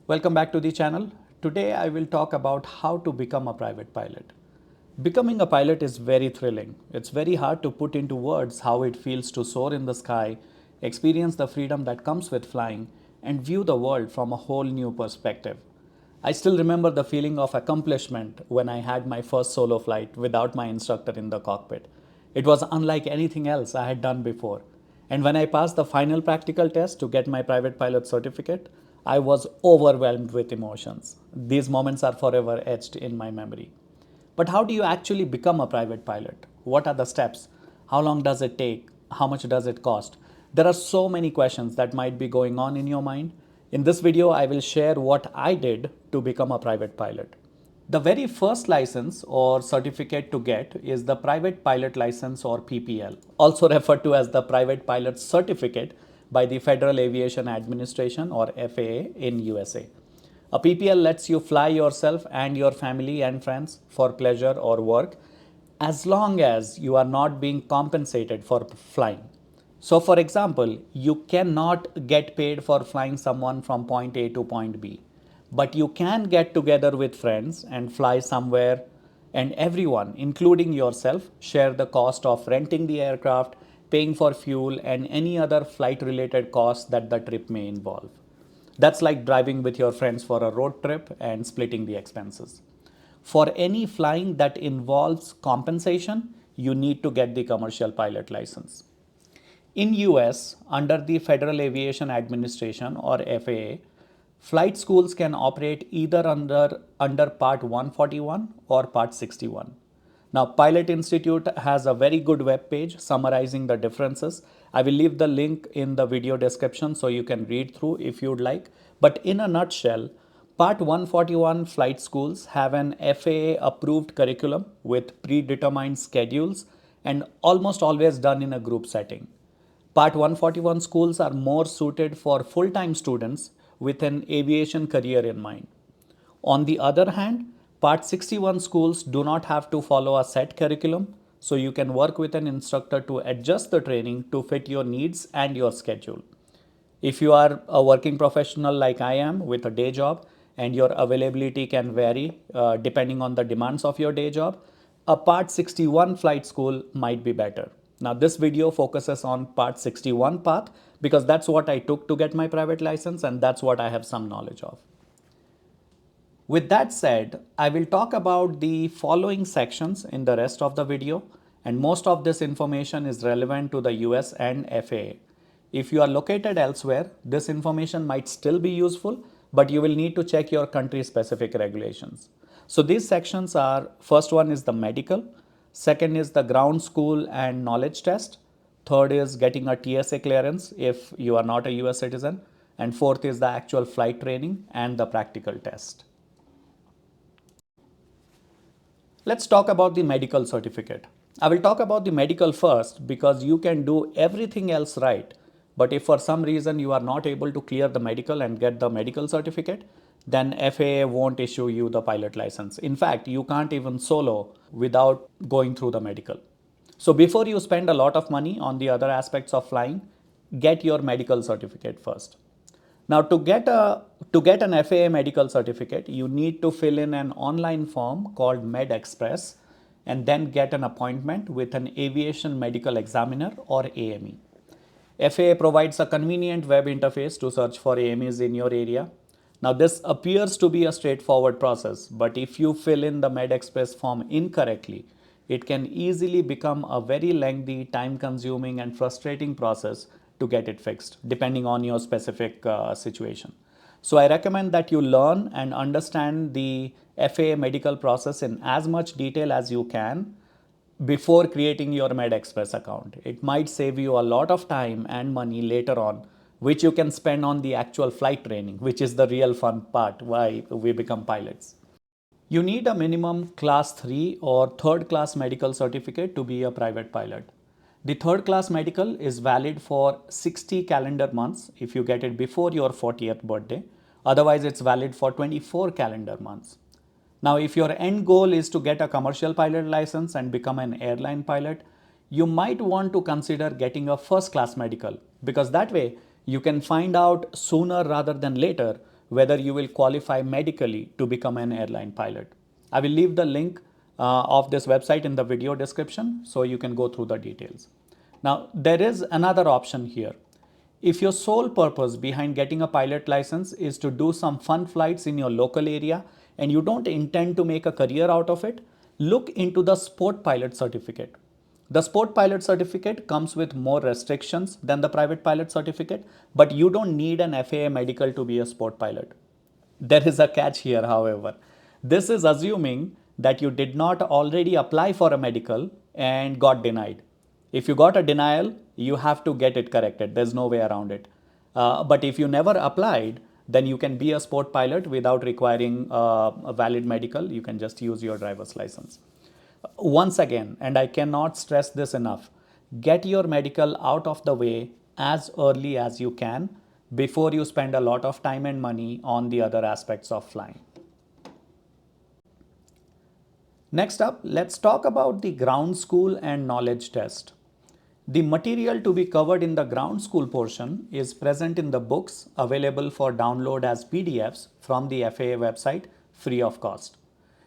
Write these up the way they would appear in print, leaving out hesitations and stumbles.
Welcome back to the channel. Today I will talk about how to become a private pilot. Becoming a pilot is very thrilling. It's very hard to put into words how it feels to soar in the sky, experience the freedom that comes with flying, and view the world from a whole new perspective. I still remember the feeling of accomplishment when I had my first solo flight without my instructor in the cockpit. It was unlike anything else I had done before. And when I passed the final practical test to get my private pilot certificate, I was overwhelmed with emotions. These moments are forever etched in my memory. But how do you actually become a private pilot? What are the steps? How long does it take? How much does it cost? There are so many questions that might be going on in your mind. In this video, I will share what I did to become a private pilot. The very first license or certificate to get is the Private Pilot License or PPL, also referred to as the Private Pilot Certificate by the Federal Aviation Administration or FAA in USA. A PPL lets you fly yourself and your family and friends for pleasure or work as long as you are not being compensated for flying. So, for example, you cannot get paid for flying someone from point A to point B, but you can get together with friends and fly somewhere, and everyone, including yourself, share the cost of renting the aircraft, paying for fuel, and any other flight related costs that the trip may involve. That's like driving with your friends for a road trip and splitting the expenses. For any flying that involves compensation, you need to get the commercial pilot license. In US, under the Federal Aviation Administration or FAA, flight schools can operate either under Part 141 or Part 61. Now, Pilot Institute has a very good web page summarizing the differences. I will leave the link in the video description so you can read through if you'd like. But in a nutshell, Part 141 flight schools have an FAA approved curriculum with predetermined schedules and almost always done in a group setting. Part 141 schools are more suited for full-time students with an aviation career in mind. On the other hand, Part 61 schools do not have to follow a set curriculum, so you can work with an instructor to adjust the training to fit your needs and your schedule. If you are a working professional like I am with a day job and your availability can vary depending on the demands of your day job, a Part 61 flight school might be better. Now, this video focuses on Part 61 path because that's what I took to get my private license and that's what I have some knowledge of. With that said, I will talk about the following sections in the rest of the video, and most of this information is relevant to the US and FAA. If you are located elsewhere, this information might still be useful, but you will need to check your country specific regulations. So these sections are, first one is the medical, second is the ground school and knowledge test, third is getting a TSA clearance if you are not a US citizen, and fourth is the actual flight training and the practical test. Let's talk about the medical certificate. I will talk about the medical first because you can do everything else right. But if for some reason you are not able to clear the medical and get the medical certificate, then FAA won't issue you the pilot license. In fact, you can't even solo without going through the medical. So before you spend a lot of money on the other aspects of flying, get your medical certificate first. Now, to get an FAA medical certificate, you need to fill in an online form called MedExpress and then get an appointment with an aviation medical examiner or AME. FAA provides a convenient web interface to search for AMEs in your area. Now, this appears to be a straightforward process, but if you fill in the MedExpress form incorrectly, it can easily become a very lengthy, time-consuming and frustrating process to get it fixed, depending on your specific situation. So I recommend that you learn and understand the FAA medical process in as much detail as you can before creating your MedExpress account. It might save you a lot of time and money later on, which you can spend on the actual flight training, which is the real fun part, why we become pilots. You need a minimum class 3 or third class medical certificate to be a private pilot. The third class medical is valid for 60 calendar months if you get it before your 40th birthday. Otherwise, it's valid for 24 calendar months. Now, if your end goal is to get a commercial pilot license and become an airline pilot, you might want to consider getting a first class medical because that way you can find out sooner rather than later whether you will qualify medically to become an airline pilot. I will leave the link of this website in the video description so you can go through the details. Now, there is another option here. If your sole purpose behind getting a pilot license is to do some fun flights in your local area and you don't intend to make a career out of it, look into the Sport Pilot Certificate. The Sport Pilot Certificate comes with more restrictions than the Private Pilot Certificate, but you don't need an FAA medical to be a sport pilot. There is a catch here, however. This is assuming that you did not already apply for a medical and got denied. If you got a denial, you have to get it corrected. There's no way around it. But if you never applied, then you can be a sport pilot without requiring a valid medical. You can just use your driver's license. Once again, and I cannot stress this enough, get your medical out of the way as early as you can before you spend a lot of time and money on the other aspects of flying. Next up, let's talk about the ground school and knowledge test. The material to be covered in the ground school portion is present in the books available for download as PDFs from the FAA website free of cost.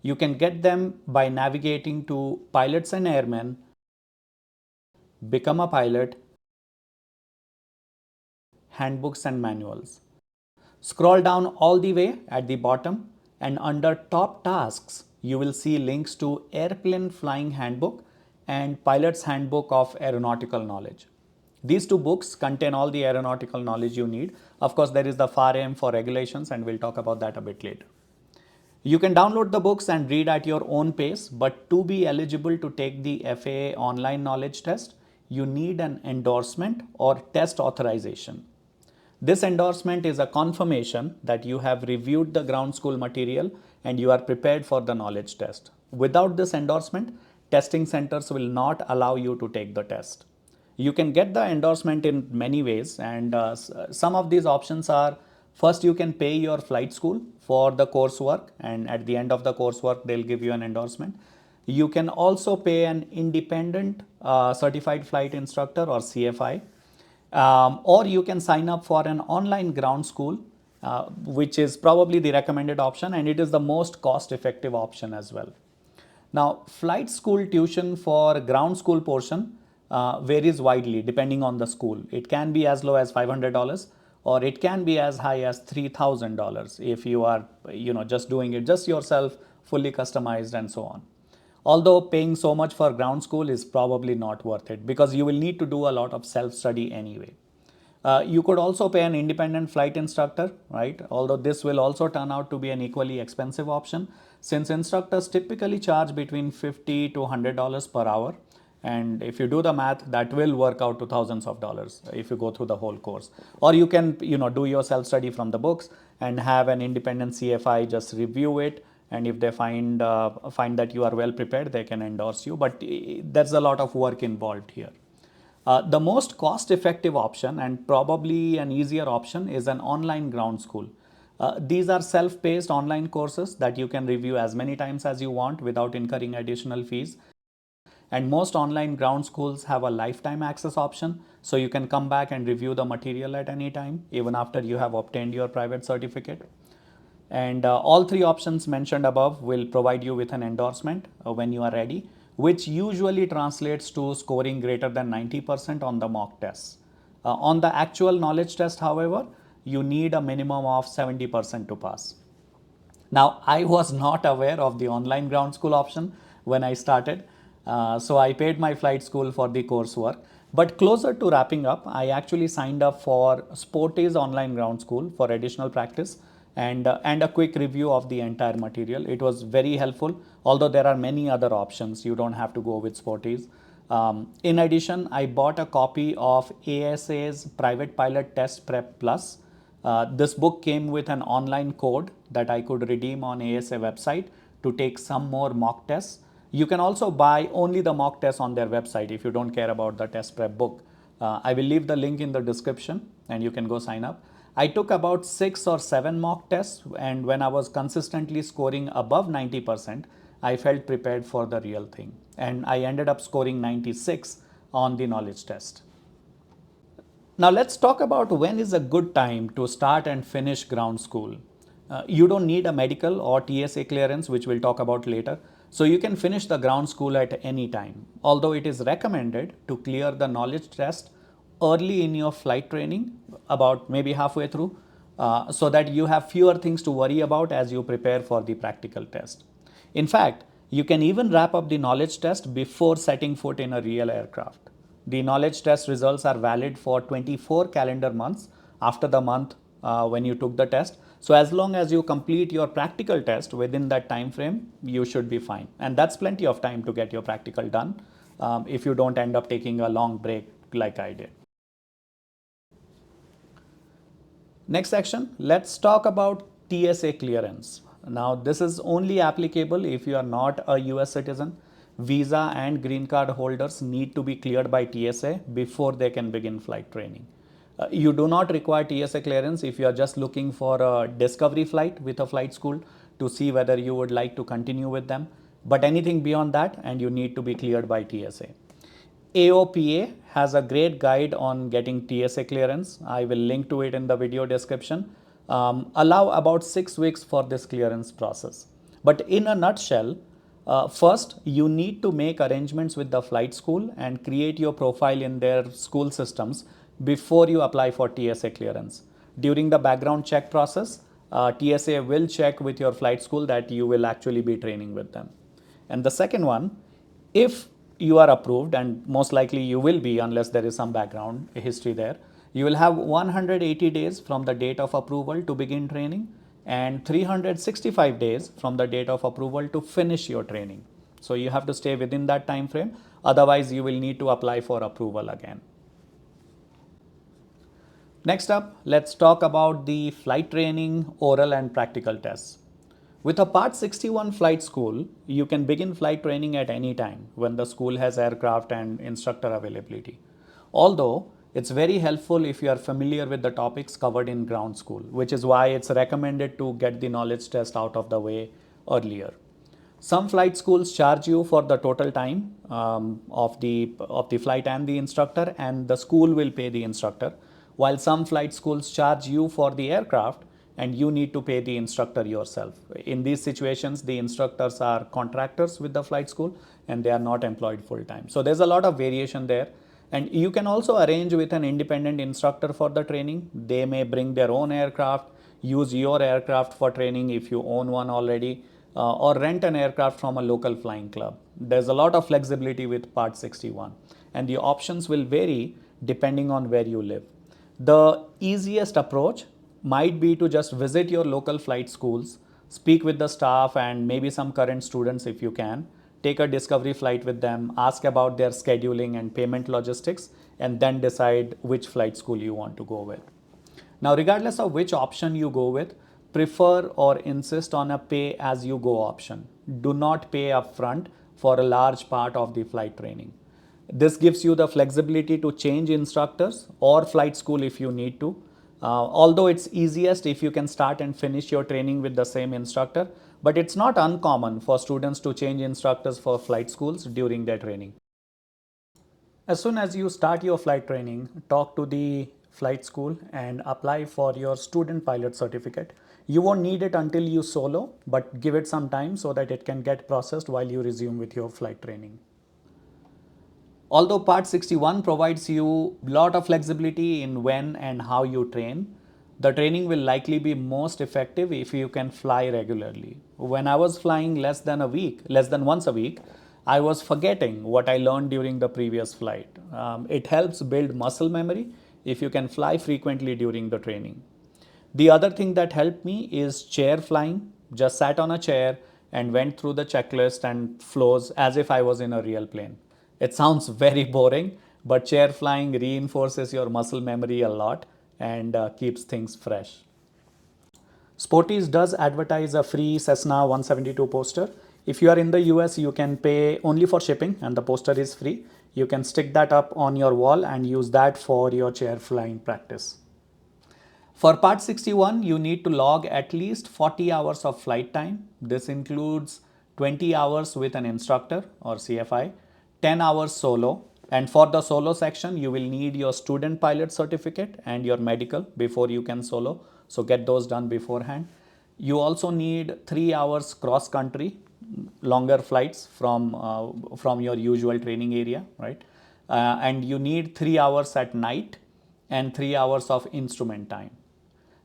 You can get them by navigating to Pilots and Airmen, Become a Pilot, Handbooks and Manuals. Scroll down all the way at the bottom and under Top Tasks, you will see links to Airplane Flying Handbook and Pilot's Handbook of Aeronautical Knowledge. These two books contain all the aeronautical knowledge you need. Of course, there is the FAR-AM for regulations and we'll talk about that a bit later. You can download the books and read at your own pace, but to be eligible to take the FAA online knowledge test, you need an endorsement or test authorization. This endorsement is a confirmation that you have reviewed the ground school material and you are prepared for the knowledge test. Without this endorsement, testing centers will not allow you to take the test. You can get the endorsement in many ways, and some of these options are: first, you can pay your flight school for the coursework, and at the end of the coursework, they'll give you an endorsement. You can also pay an independent certified flight instructor or CFI, or you can sign up for an online ground school, which is probably the recommended option, and it is the most cost-effective option as well. Now, flight school tuition for ground school portion varies widely depending on the school. It can be as low as $500 or it can be as high as $3,000 if you are just doing it just yourself, fully customized and so on. Although paying so much for ground school is probably not worth it because you will need to do a lot of self-study anyway. You could also pay an independent flight instructor, right? Although this will also turn out to be an equally expensive option since instructors typically charge between $50 to $100 per hour. And if you do the math, that will work out to thousands of dollars if you go through the whole course. Or you can, do your self-study from the books and have an independent CFI just review it. And if they find that you are well prepared, they can endorse you. But there's a lot of work involved here. The most cost-effective option and probably an easier option is an online ground school. These are self-paced online courses that you can review as many times as you want without incurring additional fees. And most online ground schools have a lifetime access option, so you can come back and review the material at any time, even after you have obtained your private certificate. And all three options mentioned above will provide you with an endorsement when you are ready, which usually translates to scoring greater than 90% on the mock tests. On the actual knowledge test, however, you need a minimum of 70% to pass. Now, I was not aware of the online ground school option when I started, so I paid my flight school for the coursework. But closer to wrapping up, I actually signed up for Sporty's online ground school for additional practice and a quick review of the entire material. It was very helpful, although there are many other options. You don't have to go with Sporty's. In addition, I bought a copy of ASA's Private Pilot Test Prep Plus. This book came with an online code that I could redeem on ASA website to take some more mock tests. You can also buy only the mock tests on their website if you don't care about the test prep book. I will leave the link in the description and you can go sign up. I took about 6 or 7 mock tests, and when I was consistently scoring above 90%, I felt prepared for the real thing. And I ended up scoring 96 on the knowledge test. Now let's talk about when is a good time to start and finish ground school. You don't need a medical or TSA clearance, which we'll talk about later. So you can finish the ground school at any time. Although it is recommended to clear the knowledge test early in your flight training, about maybe halfway through, so that you have fewer things to worry about as you prepare for the practical test. In fact, you can even wrap up the knowledge test before setting foot in a real aircraft. The knowledge test results are valid for 24 calendar months after the month when you took the test. So as long as you complete your practical test within that time frame, you should be fine. And that's plenty of time to get your practical done if you don't end up taking a long break like I did. Next section, let's talk about TSA clearance. Now, this is only applicable if you are not a US citizen. Visa and green card holders need to be cleared by TSA before they can begin flight training. You do not require TSA clearance if you are just looking for a discovery flight with a flight school to see whether you would like to continue with them. But anything beyond that, and you need to be cleared by TSA. AOPA has a great guide on getting TSA clearance. I will link to it in the video description. Allow about 6 weeks for this clearance process. But in a nutshell, first you need to make arrangements with the flight school and create your profile in their school systems before you apply for TSA clearance. During the background check process, TSA will check with your flight school that you will actually be training with them. And the second one, if you are approved, and most likely you will be unless there is some background history there, you will have 180 days from the date of approval to begin training and 365 days from the date of approval to finish your training. So you have to stay within that time frame, otherwise you will need to apply for approval again. Next up, let's talk about the flight training, oral and practical tests. With a Part 61 flight school, you can begin flight training at any time when the school has aircraft and instructor availability. Although, it's very helpful if you are familiar with the topics covered in ground school, which is why it's recommended to get the knowledge test out of the way earlier. Some flight schools charge you for the total time of the flight and the instructor, and the school will pay the instructor, while some flight schools charge you for the aircraft and you need to pay the instructor yourself. In these situations, the instructors are contractors with the flight school and they are not employed full time. So there's a lot of variation there. And you can also arrange with an independent instructor for the training. They may bring their own aircraft, use your aircraft for training if you own one already, or rent an aircraft from a local flying club. There's a lot of flexibility with Part 61, and the options will vary depending on where you live. The easiest approach might be to just visit your local flight schools, speak with the staff and maybe some current students if you can, take a discovery flight with them, ask about their scheduling and payment logistics, and then decide which flight school you want to go with. Now, regardless of which option you go with, prefer or insist on a pay as you go option. Do not pay upfront for a large part of the flight training. This gives you the flexibility to change instructors or flight school if you need to. Although it's easiest if you can start and finish your training with the same instructor, but it's not uncommon for students to change instructors for flight schools during their training. As soon as you start your flight training, talk to the flight school and apply for your student pilot certificate. You won't need it until you solo, but give it some time so that it can get processed while you resume with your flight training. Although Part 61 provides you a lot of flexibility in when and how you train, the training will likely be most effective if you can fly regularly. When I was flying less than once a week, I was forgetting what I learned during the previous flight. It helps build muscle memory if you can fly frequently during the training. The other thing that helped me is chair flying. Just sat on a chair and went through the checklist and flows as if I was in a real plane. It sounds very boring, but chair flying reinforces your muscle memory a lot and keeps things fresh. Sporties does advertise a free Cessna 172 poster. If you are in the US, you can pay only for shipping and the poster is free. You can stick that up on your wall and use that for your chair flying practice. For Part 61, you need to log at least 40 hours of flight time. This includes 20 hours with an instructor or CFI, 10 hours solo, And for the solo section, you will need your student pilot certificate and your medical before you can solo. So get those done beforehand. You also need 3 hours cross country, longer flights from your usual training area, right? And you need 3 hours at night and 3 hours of instrument time.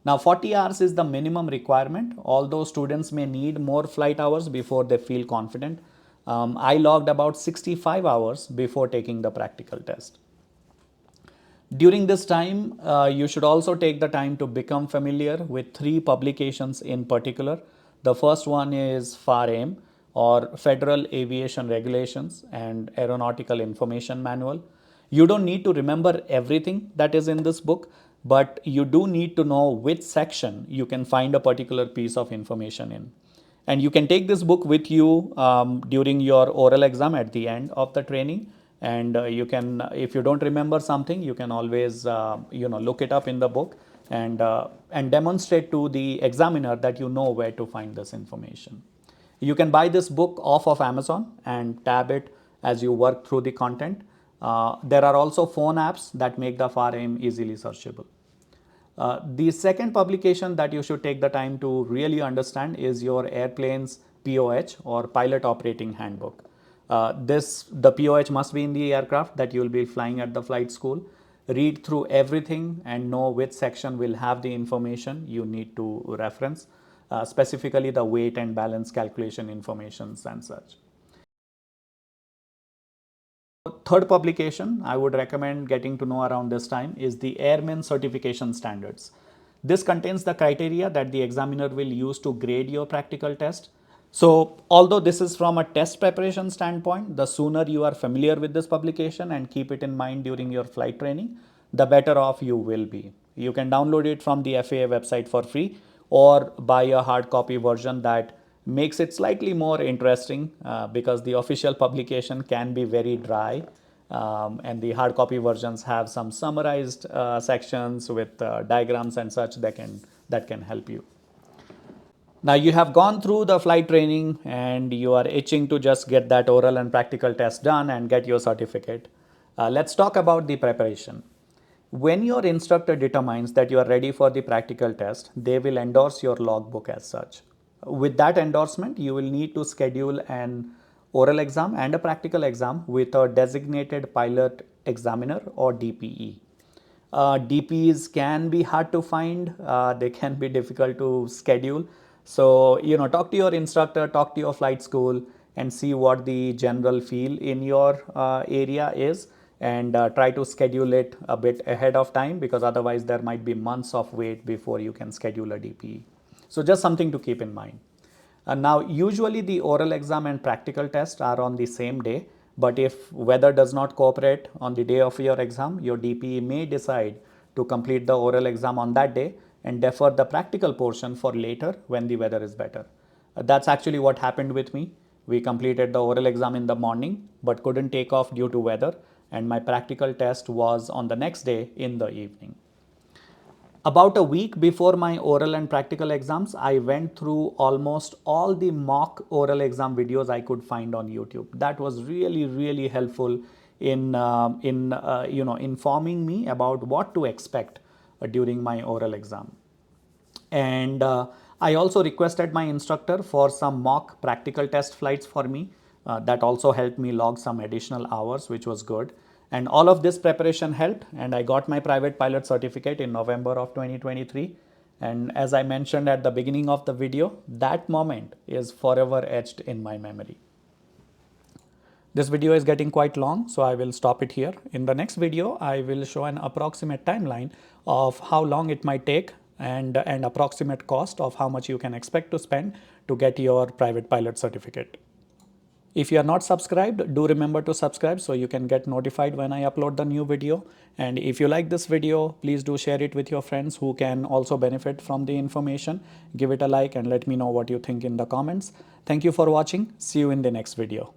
Now 40 hours is the minimum requirement, although students may need more flight hours before they feel confident. I logged about 65 hours before taking the practical test. During this time, you should also take the time to become familiar with 3 publications in particular. The first one is FAR-AIM, or Federal Aviation Regulations and Aeronautical Information Manual. You don't need to remember everything that is in this book, but you do need to know which section you can find a particular piece of information in. And you can take this book with you during your oral exam at the end of the training. And you can, if you don't remember something, you can always look it up in the book and demonstrate to the examiner that you know where to find this information. You can buy this book off of Amazon and tab it as you work through the content. There are also phone apps that make the FAR-AIM easily searchable. The second publication that you should take the time to really understand is your airplane's POH, or Pilot Operating Handbook. The POH must be in the aircraft that you will be flying at the flight school. Read through everything and know which section will have the information you need to reference, specifically the weight and balance calculation informations and such. Third publication I would recommend getting to know around this time is the Airman certification standards. This contains the criteria that the examiner will use to grade your practical test. So although this is from a test preparation standpoint, the sooner you are familiar with this publication and keep it in mind during your flight training, the better off you will be. You can download it from the FAA website for free or buy a hard copy version that makes it slightly more interesting because the official publication can be very dry, and the hard copy versions have some summarized sections with diagrams and such that can help you. Now you have gone through the flight training and you are itching to just get that oral and practical test done and get your certificate. Let's talk about the preparation. When your instructor determines that you are ready for the practical test, they will endorse your logbook as such. With that endorsement, you will need to schedule an oral exam and a practical exam with a designated pilot examiner, or DPE. DPs can be hard to find, they can be difficult to schedule. So, talk to your instructor, talk to your flight school and see what the general feel in your area is, and try to schedule it a bit ahead of time, because otherwise there might be months of wait before you can schedule a DPE. So just something to keep in mind. Now, usually the oral exam and practical test are on the same day, but if weather does not cooperate on the day of your exam, your DPE may decide to complete the oral exam on that day and defer the practical portion for later when the weather is better. That's actually what happened with me. We completed the oral exam in the morning but couldn't take off due to weather, and my practical test was on the next day in the evening. About a week before my oral and practical exams, I went through almost all the mock oral exam videos I could find on YouTube. That was really helpful in informing me about what to expect during my oral exam. And I also requested my instructor for some mock practical test flights for me. That also helped me log some additional hours, which was good. And all of this preparation helped, and I got my private pilot certificate in November of 2023. And as I mentioned at the beginning of the video, that moment is forever etched in my memory. This video is getting quite long, so I will stop it here. In the next video, I will show an approximate timeline of how long it might take and an approximate cost of how much you can expect to spend to get your private pilot certificate. If you are not subscribed, do remember to subscribe so you can get notified when I upload the new video. And if you like this video, please do share it with your friends who can also benefit from the information. Give it a like and let me know what you think in the comments. Thank you for watching. See you in the next video.